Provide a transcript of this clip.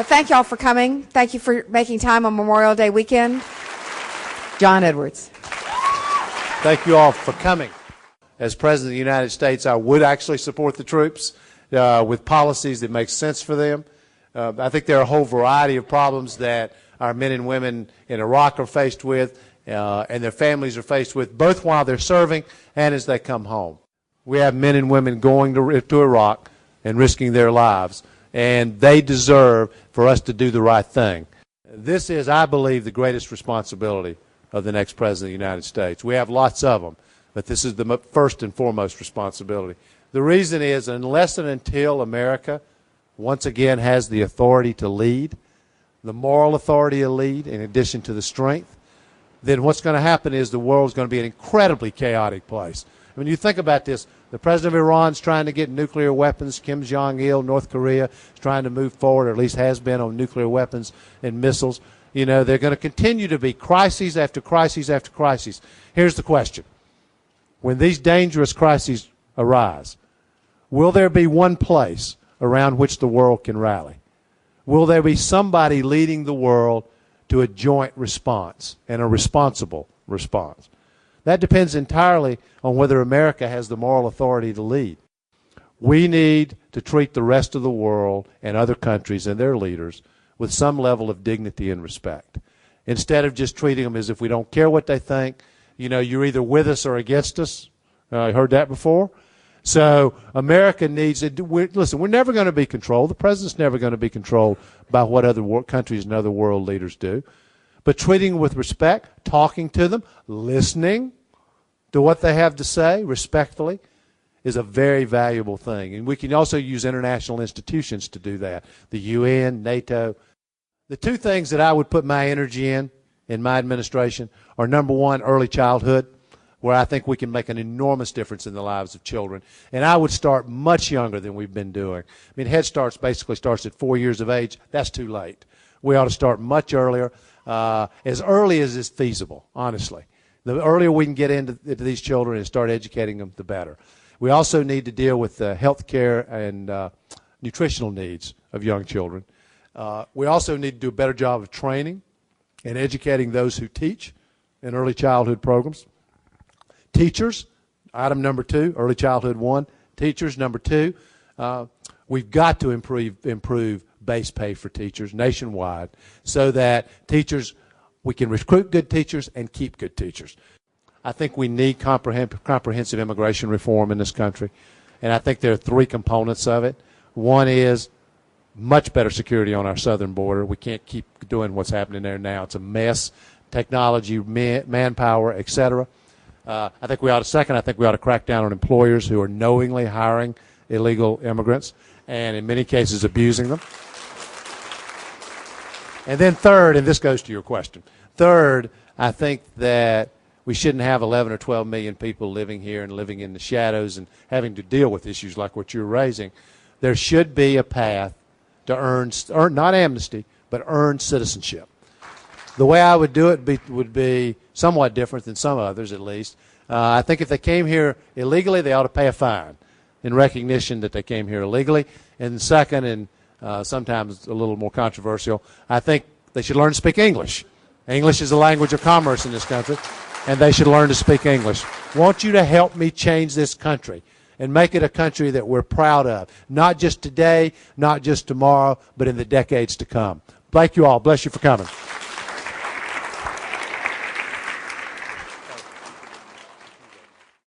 Thank you all for coming. Thank you for making time on Memorial Day weekend. John Edwards. Thank you all for coming. As President of the United States, I would actually support the troops with policies that make sense for them. I think there are a whole variety of problems that our men and women in Iraq are faced with and their families are faced with, both while they're serving and as they come home. We have men and women going to Iraq and risking their lives, and they deserve for us to do the right thing. This is, I believe, the greatest responsibility of the next President of the United States. We have lots of them, but this is the first and foremost responsibility. The reason is, unless and until America once again has the authority to lead, the moral authority to lead in addition to the strength, then what's going to happen is the world's going to be an incredibly chaotic place. When you think about this, the president of Iran is trying to get nuclear weapons. Kim Jong-il, North Korea, is trying to move forward, or at least has been, on nuclear weapons and missiles. You know, they're going to continue to be crises after crises after crises. Here's the question. When these dangerous crises arise, will there be one place around which the world can rally? Will there be somebody leading the world to a joint response and a responsible response? That depends entirely on whether America has the moral authority to lead. We need to treat the rest of the world and other countries and their leaders with some level of dignity and respect, instead of just treating them as if we don't care what they think. You know, you're either with us or against us. I heard that before. So America needs to listen, we're never going to be controlled. The president's never going to be controlled by what other countries and other world leaders do. But treating them with respect, talking to them, listening to what they have to say respectfully is a very valuable thing. And we can also use international institutions to do that, the UN, NATO. The two things that I would put my energy in my administration are, number one, early childhood, where I think we can make an enormous difference in the lives of children. And I would start much younger than we've been doing. I mean, Head Start basically starts at 4 years of age. That's too late. We ought to start much earlier, as early as is feasible, honestly. The earlier we can get into these children and start educating them, the better. We also need to deal with the health care and nutritional needs of young children. We also need to do a better job of training and educating those who teach in early childhood programs. Teachers, item number 2, early childhood 1. Teachers, number 2, we've got to improve base pay for teachers nationwide so that we can recruit good teachers and keep good teachers. I think we need comprehensive immigration reform in this country, and I think there are 3 components of it. One is much better security on our southern border. We can't keep doing what's happening there now. It's a mess. Technology, manpower, etc. I think we ought to crack down on employers who are knowingly hiring illegal immigrants and in many cases abusing them. And then third, and this goes to your question, third, I think that we shouldn't have 11 or 12 million people living here and living in the shadows and having to deal with issues like what you're raising. There should be a path to earn not amnesty, but earn citizenship. The way I would do it would be somewhat different than some others, at least. I think if they came here illegally, they ought to pay a fine in recognition that they came here illegally. And second, and sometimes a little more controversial, I think they should learn to speak English. English is a language of commerce in this country, and they should learn to speak English. I want you to help me change this country and make it a country that we're proud of, not just today, not just tomorrow, but in the decades to come. Thank you all. Bless you for coming.